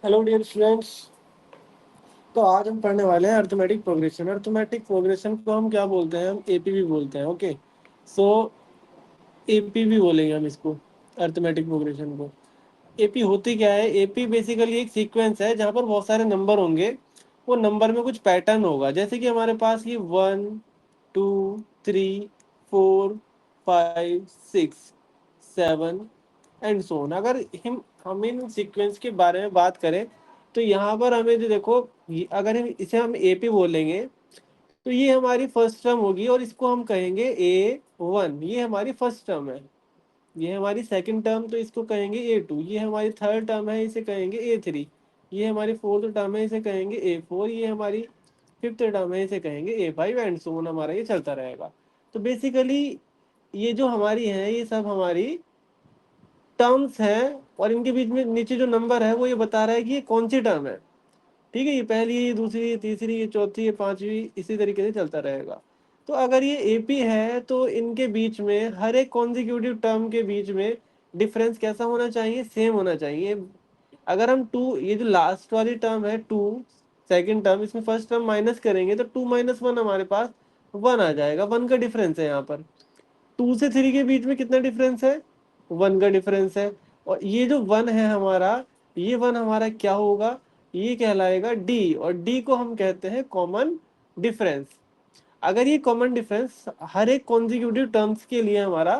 Hello dear students. तो आज हम पढ़ने वाले हैं अर्थमेटिक प्रोग्रेशन। अर्थमेटिक प्रोग्रेशन को हम क्या बोलते हैं? हम एपीवी बोलते हैं। ओके, सो एपीवी बोलेंगे हम इसको, अर्थमेटिक प्रोग्रेशन को। एपी होती क्या है? एपी बेसिकली एक सीक्वेंस है जहाँ पर बहुत सारे नंबर होंगे। वो नंबर में कुछ पैटर्न होगा, जैसे कि हमारे पास ये 1 2 3 4 5 6 7 एंड सो ऑन। अगर हम इन सीक्वेंस के बारे में बात करें तो यहाँ पर हमें जो देखो, अगर इसे हम एपी बोलेंगे तो ये हमारी फर्स्ट टर्म होगी और इसको हम कहेंगे A1। ये हमारी फर्स्ट टर्म है। ये हमारी सेकंड टर्म, तो इसको कहेंगे A2। ये हमारी थर्ड टर्म है, इसे कहेंगे A3। ये हमारी फोर्थ टर्म है, इसे कहेंगे A4। ये हमारी फिफ्थ टर्म है, इसे कहेंगे A5 एंड सो ऑन। हमारा ये चलता रहेगा। तो बेसिकली ये जो हमारी है, ये सब हमारी टर्म्स हैं और इनके बीच में नीचे जो नंबर है वो ये बता रहा है कि ये कौन सी टर्म है। ठीक है, ये पहली, ये दूसरी, ये तीसरी, ये चौथी, ये पांचवी, इसी तरीके से चलता रहेगा। तो अगर ये एपी है तो इनके बीच में हर एक कॉन्जिक्यूटिव टर्म के बीच में डिफरेंस कैसा होना चाहिए? सेम होना चाहिए। अगर हम टू, ये जो लास्ट वाली टर्म है टू, सेकंड टर्म, इसमें फर्स्ट टर्म माइनस करेंगे तो 2 - 1 हमारे पास 1 आ जाएगा। 1 का डिफरेंस है यहाँ पर। 2 से 3 के बीच में कितना डिफरेंस है? 1 का डिफरेंस है। और ये जो 1 है हमारा, ये 1 हमारा क्या होगा? ये कहलाएगा डी, और डी को हम कहते हैं कॉमन डिफरेंस। अगर ये कॉमन डिफरेंस हर एक कॉन्जिक्यूटिव टर्म्स के लिए हमारा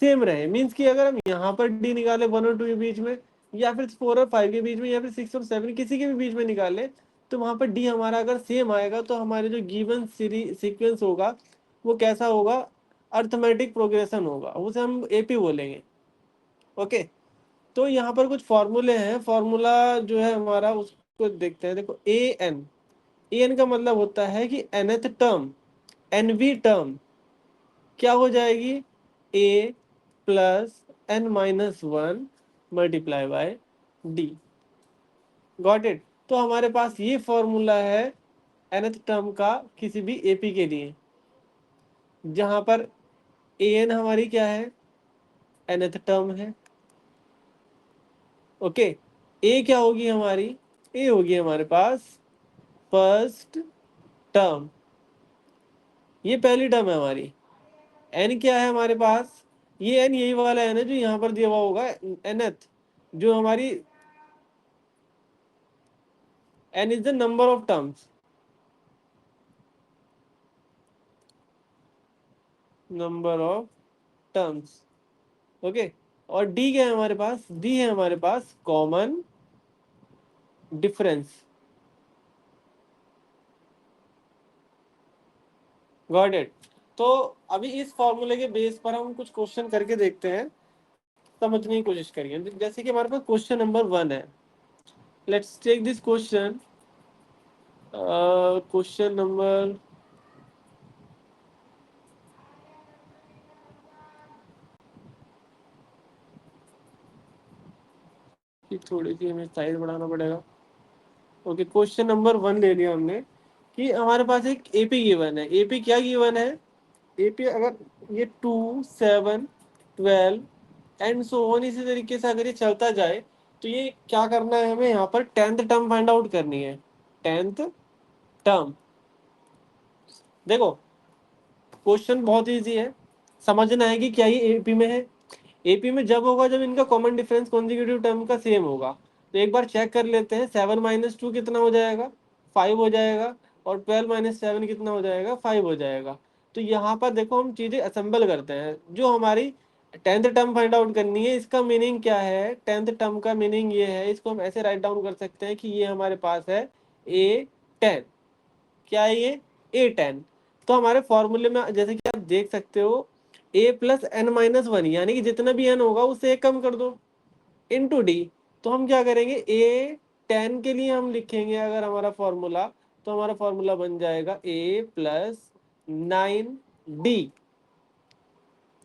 सेम रहे, मीन्स कि अगर हम यहाँ पर डी निकाले 1 और 2 के बीच में, या फिर 4 और 5 के बीच में, या फिर 6 और 7 किसी के भी बीच में निकाले, तो वहां पर डी हमारा अगर सेम आएगा तो हमारे जो गिवन सीरीज सीक्वेंस होगा वो कैसा होगा? अर्थमेटिक प्रोग्रेशन होगा, उसे हम एपी बोलेंगे। ओके, तो यहाँ पर कुछ फॉर्मूले हैं। फॉर्मूला जो है हमारा, उसको देखते हैं। देखो, ए एन का मतलब होता है कि nth टर्म, एनवी टर्म क्या हो जाएगी? A plus n - 1 multiply by D. Got it? तो हमारे पास ये फॉर्मूला है nth टर्म का किसी भी एपी के लिए, जहां पर ए एन हमारी क्या है? nth टर्म है। ओके, ए क्या होगी हमारी? ए होगी हमारे पास फर्स्ट टर्म, ये पहली टर्म है हमारी। एन क्या है हमारे पास? ये एन यही वाला एन है जो यहाँ पर दिया हुआ होगा, nth, जो हमारी N is the number of terms, number of terms. Okay, और डी क्या है हमारे पास? डी है हमारे पास कॉमन डिफरेंस। Got it? तो अभी इस फॉर्मूले के बेस पर हम कुछ क्वेश्चन करके देखते हैं, समझने की कोशिश करिए। जैसे कि हमारे पास क्वेश्चन नंबर 1 है। Let's take this question. Question number, थोड़ी सी हमें साइज बढ़ाना पड़ेगा। ओके, क्वेश्चन नंबर 1 ले लिया हमने कि हमारे पास एक एपी गिवन है। एपी क्या गिवन है? एपी अगर ये 2 7 12 एंड सो ऑन, इसी तरीके से अगर ये चलता जाए तो ये क्या करना है हमें? यहाँ पर 10th टर्म फाइंड आउट करनी है। 10th term. देखो, क्वेश्चन बहुत इजी है, समझना है कि क्या ये एपी में है। एपी में जब होगा जब इनका कॉमन डिफरेंस कॉन्जिक्यूटिव टर्म का सेम होगा। तो एक बार चेक कर लेते हैं। 7 - 2 कितना हो जाएगा? 5 हो जाएगा। और 12 - 7 कितना हो जाएगा? 5 हो जाएगा। तो यहाँ पर देखो, हम चीजें असेंबल करते हैं। जो हमारी 10th टर्म फाइंड आउट करनी है, इसका मीनिंग क्या है? 10th टर्म का मीनिंग ये है, इसको हम ऐसे राइट डाउन कर सकते हैं कि ये हमारे पास है A10। क्या है ये? A10। तो हमारे फॉर्मूले में जैसे कि आप देख सकते हो, A + n - 1, यानी कि जितना भी n होगा उससे एक कम कर दो, इनटू डी। तो हम क्या करेंगे? A10 के लिए हम लिखेंगे अगर हमारा फॉर्मूला, तो हमारा फॉर्मूला बन जाएगा A + 9D।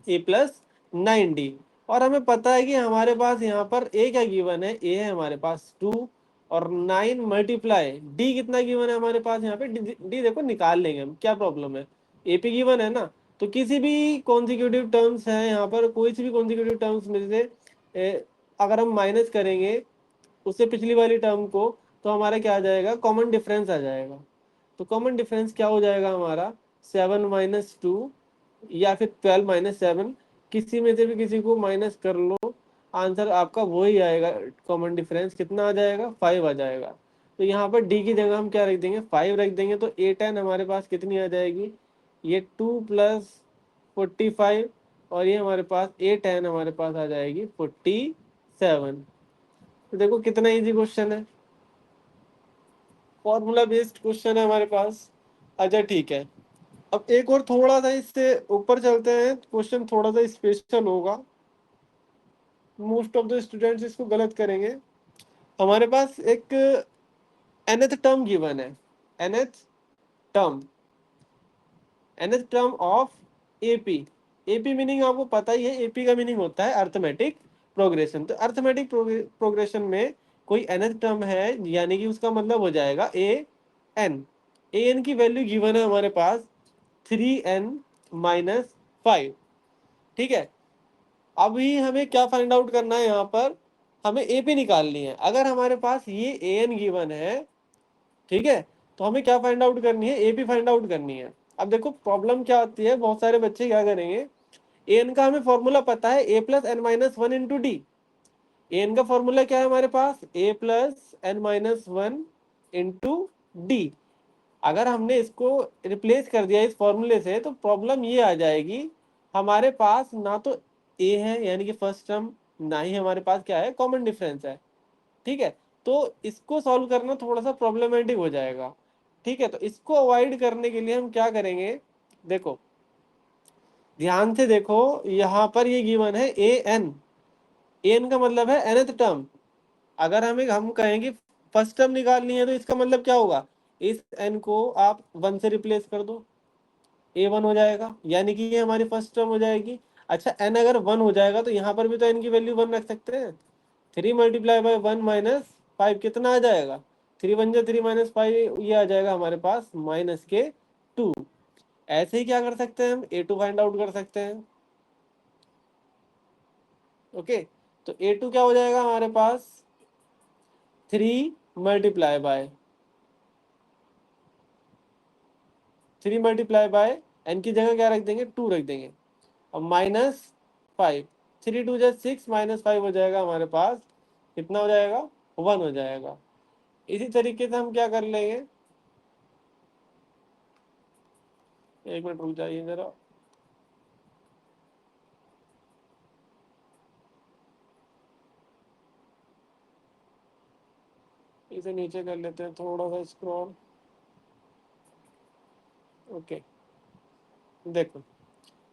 A + 9D। और हमें पता है कि हमारे पास यहाँ पर ए क्या गिवन है? ए है हमारे पास 2, और 9 मल्टीप्लाई डी कितना गिवन है हमारे पास यहाँ पे? डी देखो निकाल लेंगे हम, क्या प्रॉब्लम है? एपी गिवन है ना। तो किसी भी कॉन्जिक्यूटिव टर्म्स है यहाँ पर, कोई सी भी कॉन्जिक्यूटिव टर्म्स में से अगर हम माइनस करेंगे उससे पिछली वाली टर्म को, तो हमारा क्या आ जाएगा, कॉमन डिफरेंस आ जाएगा। तो कॉमन डिफरेंस क्या हो जाएगा हमारा, 7 - 2 या फिर 12 - 7, किसी में से भी किसी को माइनस कर लो, आंसर आपका वही आएगा। कॉमन डिफरेंस कितना आ जाएगा, 5 आ जाएगा। तो यहाँ पर डी की जगह हम क्या रख देंगे, 5 रख देंगे। तो 8n हमारे पास कितनी आ जाएगी, ये 2 + 45, और ये हमारे पास 8n हमारे पास आ जाएगी 47। तो देखो कितना इजी क्वेश्चन है, फॉर्मूला बेस्ड क्वेश्चन है हमारे पास। अच्छा ठीक है, अब एक और थोड़ा सा इससे ऊपर चलते हैं, क्वेश्चन थोड़ा सा स्पेशल होगा, मोस्ट ऑफ द स्टूडेंट्स इसको गलत करेंगे। हमारे पास एक nth टर्म गिवन है, nth term, nth term of AP. AP meaning आपको पता ही है, एपी का मीनिंग होता है अर्थमेटिक प्रोग्रेशन। तो अर्थमेटिक प्रोग्रेशन में कोई nth टर्म है, यानी कि उसका मतलब हो जाएगा an। an की वैल्यू गिवन है हमारे पास 3n - 5। ठीक है, अभी हमें क्या फाइंड आउट करना है, यहाँ पर हमें एपी निकालनी है। अगर हमारे पास ये an गिवन है, ठीक है, तो हमें क्या फाइंड आउट करनी है, एपी फाइंड आउट करनी है। अब देखो प्रॉब्लम क्या आती है, बहुत सारे बच्चे क्या करेंगे, एन का हमें फॉर्मूला पता है, a + n - 1 × d। एन का फॉर्मूला क्या है हमारे पास, a + n - 1 × d। अगर हमने इसको रिप्लेस कर दिया इस फॉर्मूले से, तो प्रॉब्लम ये आ जाएगी, हमारे पास ना तो ए है यानी कि फर्स्ट टर्म, ना ही हमारे पास क्या है, कॉमन डिफरेंस है। ठीक है, तो इसको सॉल्व करना थोड़ा सा प्रॉब्लमेटिक हो जाएगा। ठीक है, तो इसको अवॉइड करने के लिए हम क्या करेंगे, देखो ध्यान से देखो, यहाँ पर ये गिवन है an। an का मतलब है nth टर्म। अगर हम कहेंगे फर्स्ट टर्म निकालनी है, तो इसका मतलब क्या होगा, इस n को आप 1 से रिप्लेस कर दो, a1 हो जाएगा, यानी कि ये हमारी फर्स्ट टर्म हो जाएगी। अच्छा n अगर 1 हो जाएगा, तो यहाँ पर भी तो n की वैल्यू 1 रख सकते हैं। 3 × 1 - 5 कितना आ जाएगा, 3 × 1 = 3 - 5, ये आ जाएगा हमारे पास -2। ऐसे ही क्या कर सकते हैं, हम a2 फाइंड आउट कर सकते हैं। ओके, तो a2 क्या हो जाएगा हमारे पास, 3 × 3 × n की जगह क्या रख देंगे, 2 रख देंगे, और -5, 3 × 2 = 6 -5 हो जाएगा हमारे पास, कितना हो जाएगा, 1 हो जाएगा। इसी तरीके से हम क्या कर लेंगे, एक मिनट रुक जाइए जरा, इसे नीचे कर लेते हैं थोड़ा सा स्क्रॉल। ओके, देखो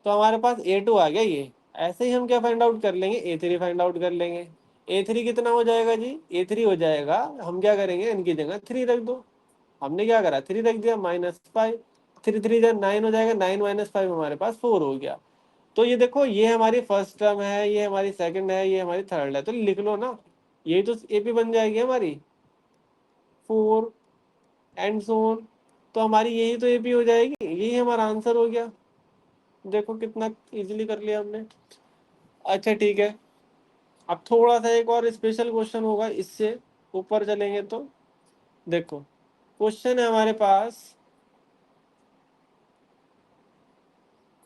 तो हमारे पास a2 आ गया ये। ऐसे ही हम क्या फाइंड आउट कर लेंगे, a3 फाइंड आउट कर लेंगे। a3 कितना हो जाएगा जी, a3 हो जाएगा, हम क्या करेंगे, इनकी जगह 3 रख दो। हमने क्या करा, 3 रख दिया, -5, 3 × 3 = 9 हो जाएगा, 9 - 5 हमारे पास 4 हो गया। तो ये देखो, ये हमारी फर्स्ट टर्म है, ये हमारी सेकंड है, ये हमारी थर्ड है, तो लिख लो ना, यही तो एपी बन जाएगी हमारी, 4 एंड सो ऑन। तो हमारी यही तो एपी हो जाएगी, यही हमारा आंसर हो गया। देखो कितना इजीली कर लिया हमने। अच्छा ठीक है, अब थोड़ा सा एक और स्पेशल क्वेश्चन होगा, इससे ऊपर चलेंगे तो देखो, क्वेश्चन है हमारे पास,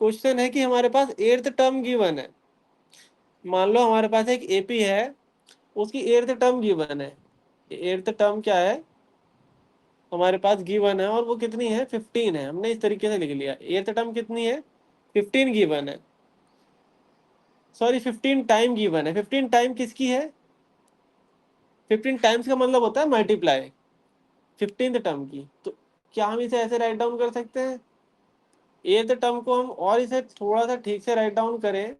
क्वेश्चन है कि हमारे पास 8th टर्म गिवन है। मान लो हमारे पास एक एपी है, उसकी 8th टर्म गिवन है। 8th टर्म क्या है हमारे पास गिवन है, और वो कितनी है, 15 है। हमने इस तरीके से लिख लिया, 8th टर्म कितनी है, 15 गिवन है, सॉरी 15 टाइम गिवन है। 15 टाइम किसकी है, 15 टाइम्स का मतलब होता है मल्टीप्लाई 15th टर्म की। तो क्या हम इसे ऐसे राइट डाउन कर सकते हैं, 8th टर्म को हम और इसे थोड़ा सा ठीक से राइट डाउन करें,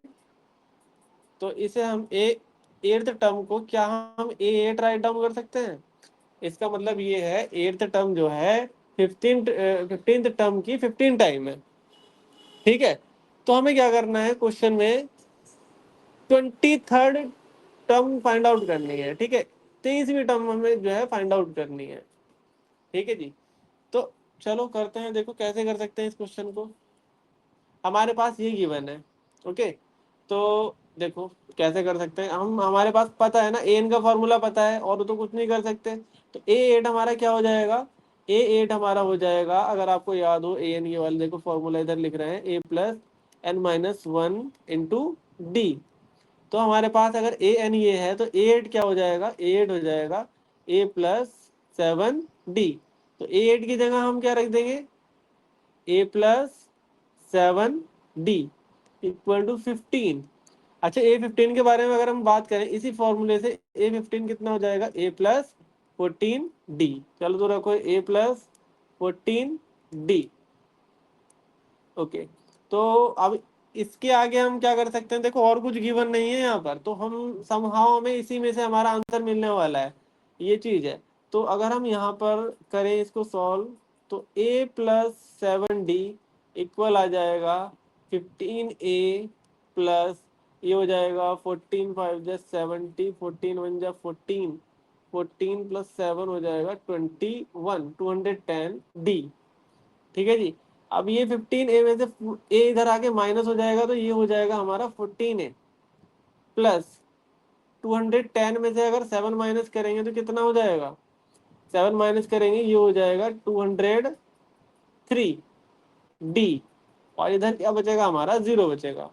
तो इसे हम 8th टर्म को क्या हम a8 राइट डाउन कर सकते हैं। इसका मतलब ये है 8th टर्म जो है 15th टर्म की 15 टाइम है। ठीक है, तो हमें क्या करना है, क्वेश्चन में 23rd टर्म फाइंड आउट करनी है। ठीक है, 23वीं टर्म हमें जो है फाइंड आउट करनी है। ठीक है जी, तो चलो करते हैं, देखो कैसे कर सकते हैं इस क्वेश्चन को। हमारे पास ये गिवन है, ओके, तो देखो कैसे कर सकते हैं हम, हमारे पास पता है ना, ए एन का फॉर्मूला पता है और तो कुछ नहीं कर सकते। तो ए एट हमारा क्या हो जाएगा, ए एट हमारा हो जाएगा, अगर आपको याद हो ए एन ये वाले, देखो फॉर्मूला इधर लिख रहे हैं, A plus N minus one into D. तो हमारे पास अगर ए एन ये है तो ए एट क्या हो जाएगा, ए एट हो जाएगा ए प्लस सेवन डी। तो ए एट की जगह हम क्या रख देंगे, A plus seven D equal to 15। अच्छा ए फिफ्टीन के बारे में अगर हम बात करें इसी फॉर्मूले से, ए फिफ्टीन कितना हो जाएगा, ए प्लस फोर्टीन डी। चलो तो रखो ए प्लस फोर्टीन डी। ओके। तो अब इसके आगे हम क्या कर सकते हैं, देखो और कुछ गिवन नहीं है यहाँ पर, तो हम समहाउ हमें इसी में से हमारा आंसर मिलने वाला है, ये चीज है। तो अगर हम यहाँ पर करें इसको सॉल्व, तो a plus seven D equal आ जाएगा 15a प्लस, ये हो जाएगा 14 5 जा 70, 14 1 जा 14, 14 प्लस 7 हो जाएगा 21, 210 डी। ठीक है जी। अब ये 15 ए में से ए इधर आके माइनस हो जाएगा, तो ये हो जाएगा हमारा 14 ए प्लस 210 में से अगर 7 माइनस करेंगे तो कितना हो जाएगा, 7 माइनस करेंगे ये हो जाएगा 203 डी। और इधर क्या बचेगा हमारा, जीरो बचेगा।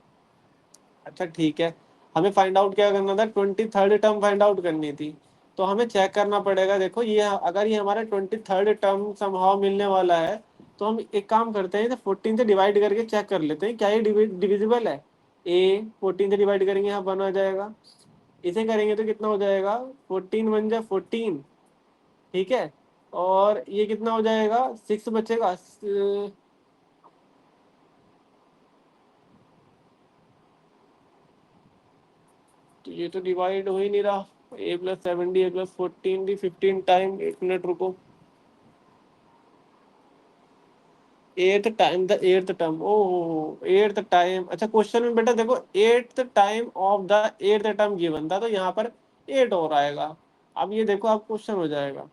अच्छा ठीक है, हमें फाइंड आउट क्या करना था, 23rd टर्म फाइंड आउट करनी थी। तो हमें चेक करना पड़ेगा, देखो ये अगर ये हमारा 23rd टर्म समहाउ मिलने वाला है, तो हम एक काम करते हैं, 14 से डिवाइड करके चेक कर लेते हैं क्या ये डिविजिबल है। ए 14 से डिवाइड करेंगे, यहाँ बन आ जाएगा। इसे करेंगे तो कितना हो जाएगा, 14 1 जा 14। ठीक है। और ये कितना हो जाएगा, 6 बचेगा। तो ये तो डिवाइड हो ही नहीं रहा, A plus seven D A plus 14 D 15 time, एक मिनट रुको, eighth time, the eighth term, oh eighth time. अच्छा क्वेश्चन में बेटा देखो eighth time of the eighth term given था, तो यहाँ पर एट और आएगा। अब ये देखो आप क्वेश्चन हो जाएगा,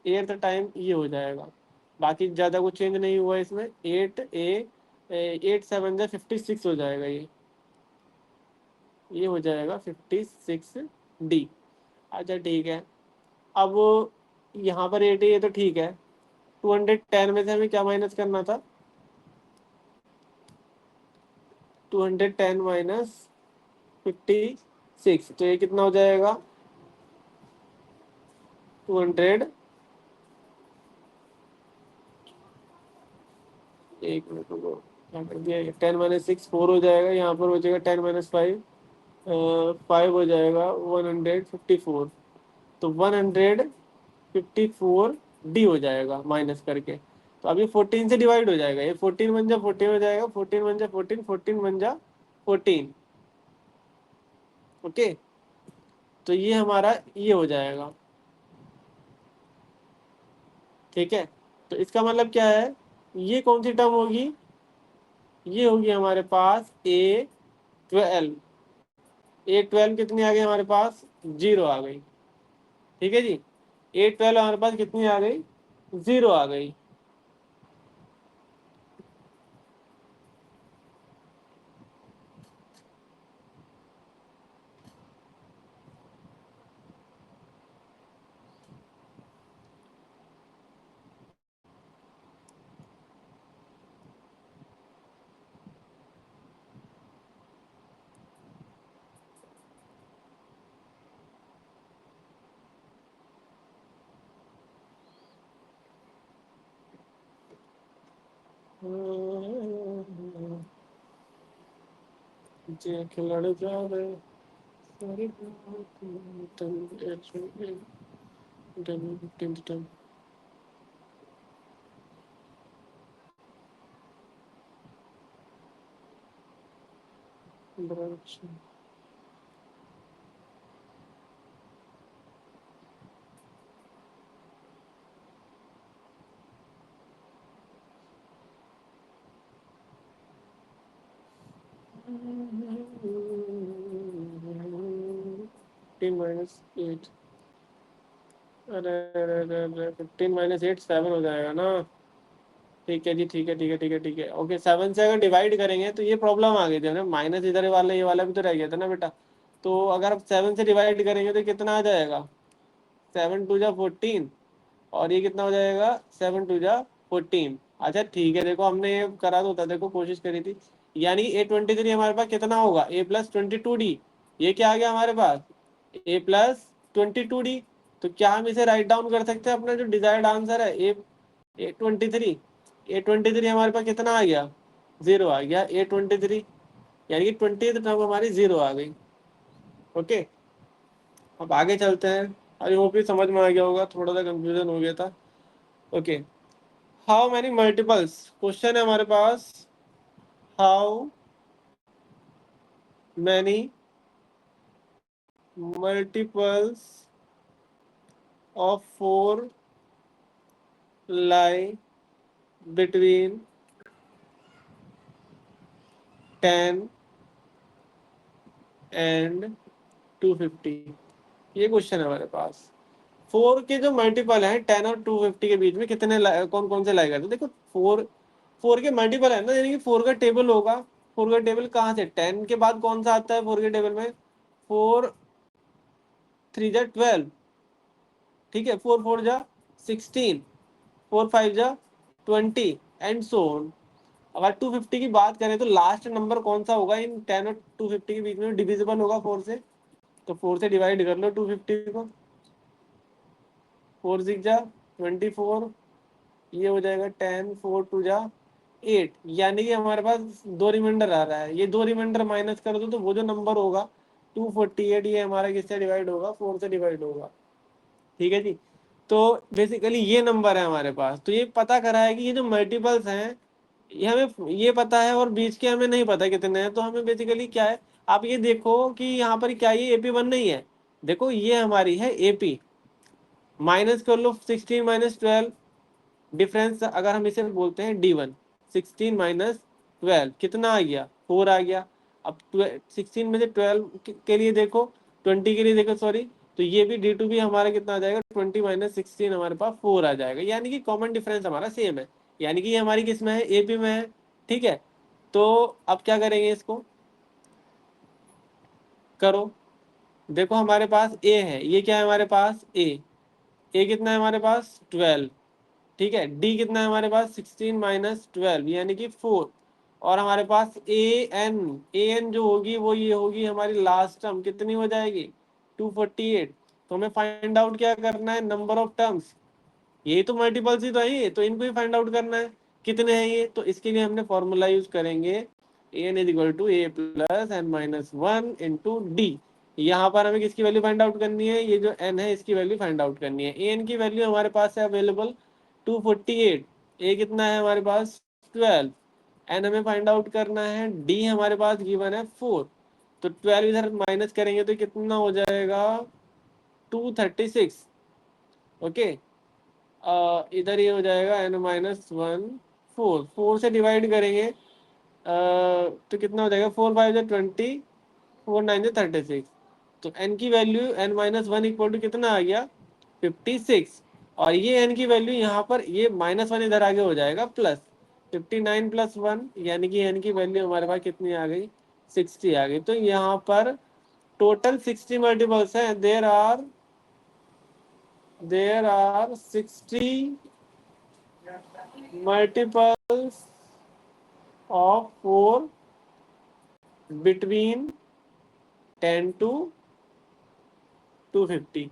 एट्थ टाइम ये हो जाएगा, बाकी ज्यादा कुछ चेंज नहीं हुआ इसमें। एट ए 8 7 जा 56 हो जाएगा ये हो जाएगा 56 डी। अच्छा ठीक है। अब यहाँ पर एट है, ये तो ठीक है। 210 में से हमें क्या माइनस करना था, 210 माइनस 56, तो ये कितना हो जाएगा, 200, एक मिनट रुको, क्या कर दिया, 10 - 6 4 हो जाएगा, यहाँ पर हो जाएगा 10 - 5 5 हो जाएगा 154। तो 154 डी हो जाएगा माइनस करके। तो अब ये 14 से डिवाइड हो जाएगा, ये 14 1 जा 14 हो जाएगा, 14 1 जा 14, 14 1 जा 14। ओके। तो ये हमारा ये हो जाएगा। ठीक है। तो इसका मतलब क्या है, ये कौन सी टर्म होगी, ये होगी हमारे पास A12। A12 कितनी आ गई हमारे पास, जीरो आ गई। ठीक है जी। A12 हमारे पास कितनी आ गई, जीरो आ गई। जे खिलड़ जावे सारी टर्म। -8, अरे 15 - 8 7 हो जाएगा ना। ठीक है जी, ठीक है, ठीक है, ठीक है, ठीक है, ओके। 7 से अगर डिवाइड करेंगे तो ये प्रॉब्लम आ गई थी ना, माइनस इधर वाला, ये वाला भी तो रह गया था ना बेटा। तो अगर आप 7 से डिवाइड करेंगे तो कितना आ जाएगा, 7 2 जा 14, और ये कितना हो जाएगा, 7 2 जा 14। अच्छा ठीक है, देखो हमने ये करा तो था, देखो कोशिश करी थी। यानी A23 हमारे पास कितना होगा, A+22D। ये क्या आ गया हमारे पास, A+22D। तो क्या हम इसे राइट डाउन कर सकते हैं, अपना जो डिजायर्ड आंसर है, A23 हमारे पास कितना आ गया, 0 आ गया A23, यानी कि 20th टर्म हमारी 0 आ गई। ओके, अब आगे चलते हैं। आई होप ये समझ में आ गया होगा, थोड़ा सा कंफ्यूजन हो गया था। Okay, how many multiples, question है हमारे पास, how many multiples of 4 lie between 10 and 250। ये क्वेश्चन है हमारे पास। 4 के जो मल्टीपल हैं 10 और 250 के बीच में कितने कौन कौन से लाई करते हैं। देखो 4 के मल्टीपल है ना, यानी कि 4 का टेबल होगा। 4 का टेबल कहाँ से, 10 के बाद कौन सा आता है 4 के टेबल में, 4 3 जा 12, ठीक है, 4 4 जा 16, 4 5 जा 20, एंड सो ऑन। अगर 250 की बात करें तो लास्ट नंबर कौन सा होगा इन 10 और 250 के बीच में, डिविजिबल होगा 4 से। तो 4 से डिवाइड कर लो 250 को, 4 6 जा 24, ये हो जाएगा 10, 4 2 जा 8। यानी कि हमारे पास दो रिमाइंडर आ रहा है, ये दो रिमाइंडर माइनस कर दो तो वो जो नंबर होगा 248, ये हमारा किससे डिवाइड होगा, 4 से डिवाइड होगा। ठीक है जी। तो बेसिकली ये नंबर है हमारे पास। तो ये पता करा है कि ये जो मल्टीपल्स हैं, ये हमें ये पता है और बीच के हमें नहीं पता कितने हैं। तो हमें बेसिकली क्या है, आप ये देखो कि यहाँ पर क्या ये AP1 नहीं है, देखो ये हमारी है AP। माइनस कर लो 16 - 12, डिफरेंस अगर हम इसे बोलते हैं D1। 16 - 12 कितना आ गया, 4 आ गया। अब 16 में से 12 के लिए देखो, 20 के लिए देखो, सॉरी। तो ये भी D2 भी हमारा कितना आ जाएगा, 20 - 16 हमारे पास 4 आ जाएगा। यानी कि कॉमन डिफरेंस हमारा सेम है, यानी कि ये हमारी किस में है, AP में है। ठीक है, तो अब क्या करेंगे, इसको करो। देखो हमारे पास A है, ये क्या है हमारे पास A कितना है हमारे पास 12। ठीक है, डी कितना है हमारे पास, 16 - 12 यानी कि 4। और हमारे पास ए एन जो होगी वो ये होगी हमारी लास्ट टर्म, कितनी हो जाएगी 248। तो हमें फाइंड आउट क्या करना है, नंबर ऑफ टर्म्स। यही तो मल्टीपल्स ही तो है ये, तो इनको ही फाइंड आउट करना है कितने हैं ये। तो इसके लिए हमने फॉर्मूला यूज करेंगे, A n = A+n-1 × D। यहाँ पर हमें किसकी वैल्यू फाइंड आउट करनी है, ये जो n है इसकी वैल्यू फाइंड आउट करनी है। an की वैल्यू हमारे पास है अवेलेबल 248, a कितना है हमारे पास 12, n हमें फाइंड आउट करना है, d हमारे पास गिवन है 4। तो 12 इधर माइनस करेंगे तो कितना हो जाएगा 236। ओके, इधर ये हो जाएगा n - 1, 4 से डिवाइड करेंगे तो कितना हो जाएगा, 4 5 जा 20, 4 9 जा 36। तो n की वैल्यू n - 1 = कितना आ गया 56। और ये n की वैल्यू यहाँ पर ये -1 इधर आगे हो जाएगा प्लस 59 + 1, यानी कि n की वैल्यू हमारे पास कितनी आ गई 60 आ गई। तो यहाँ पर टोटल 60 मल्टीपल्स हैं, there are 60 multiples of 4 between 10 to 250।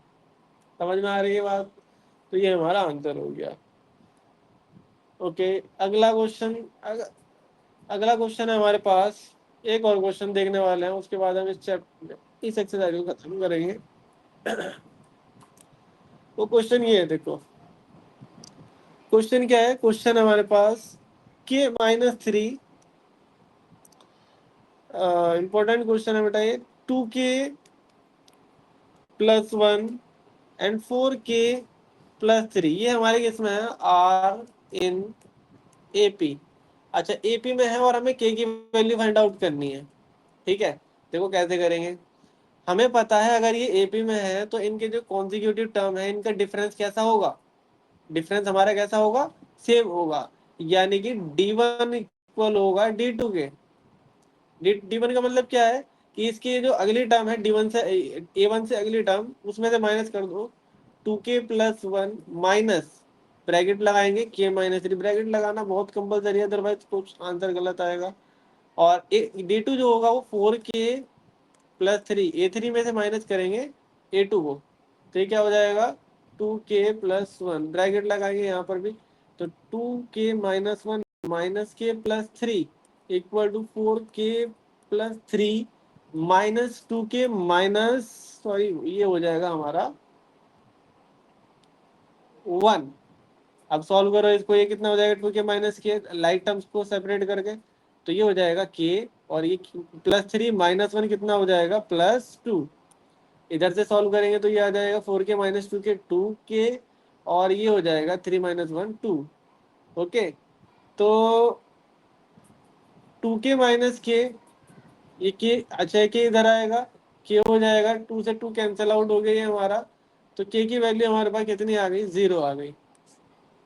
समझ में आ रही है बात। तो ये हमारा आंसर हो गया। ओके, अगला क्वेश्चन, अगला क्वेश्चन है हमारे पास। एक और क्वेश्चन देखने वाले हैं, उसके बाद हम इस एक्सरसाइज को खत्म करेंगे। वो क्वेश्चन ये है, देखो क्वेश्चन क्या है, क्वेश्चन हमारे पास K-3, इंपॉर्टेंट क्वेश्चन है बेटा ये, 2K+1 एंड 4K+3, ये हमारे किसमें है, R in AP। अच्छा AP में है और हमें K की वैल्यू फाइंड आउट करनी है। ठीक है, देखो कैसे करेंगे। हमें पता है अगर ये AP में है तो इनके जो कॉन्जिक्यूटिव टर्म है इनका डिफरेंस कैसा होगा, डिफरेंस हमारा कैसा होगा, सेम होगा। यानी कि D1 इक्वल होगा D2 के। D1 का मतलब क्या है कि इसकी जो अगली टर्म है D1 से A1 से अगली टर्म, उसमें से माइनस कर दो 2k+1 माइनस ब्रैकेट लगाएंगे k-3। ब्रैकेट लगाना बहुत कंपलसरी है, अदरवाइज कुछ आंसर गलत आएगा। और D2 जो होगा वो 4k+3, A3 में से माइनस करेंगे A2 को, तो ये क्या हो जाएगा 2k+1 ब्रैकेट लगाएंगे यहाँ पर भी, तो 2k-1 minus k+3 equal to 4k+3 minus 2k minus, sorry ये हो जाएगा हमारा 1। अब सॉल्व करो इसको, ये कितना हो जाएगा 2k-k लाइक टर्म्स को सेपरेट करके, तो ये हो जाएगा k, और ये +3 -1 कितना हो जाएगा +2। इधर से सॉल्व करेंगे तो ये आ जाएगा 4k-2k 2k, और ये हो जाएगा 3 - 1 2। ओके, तो 2k-k, ये के, अच्छा के इधर आएगा, के हो जाएगा 2 से 2 कैंसिल आउट हो गई है हमारा, तो के की वैल्यू हमारे पास कितनी आ गई 0 आ गई।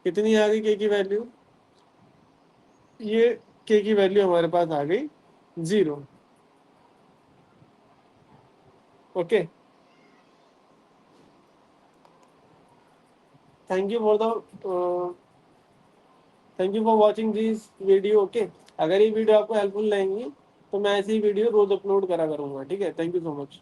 कितनी आ गई के की वैल्यू, ये के की वैल्यू हमारे पास आ गई 0। Okay, thank you for the thank you for watching this video. Okay, अगर ये वीडियो आपको हेल्पफुल लगेंगी तो मैं ऐसी वीडियो रोज अपलोड करा करूंगा। ठीक है, थैंक यू सो मच।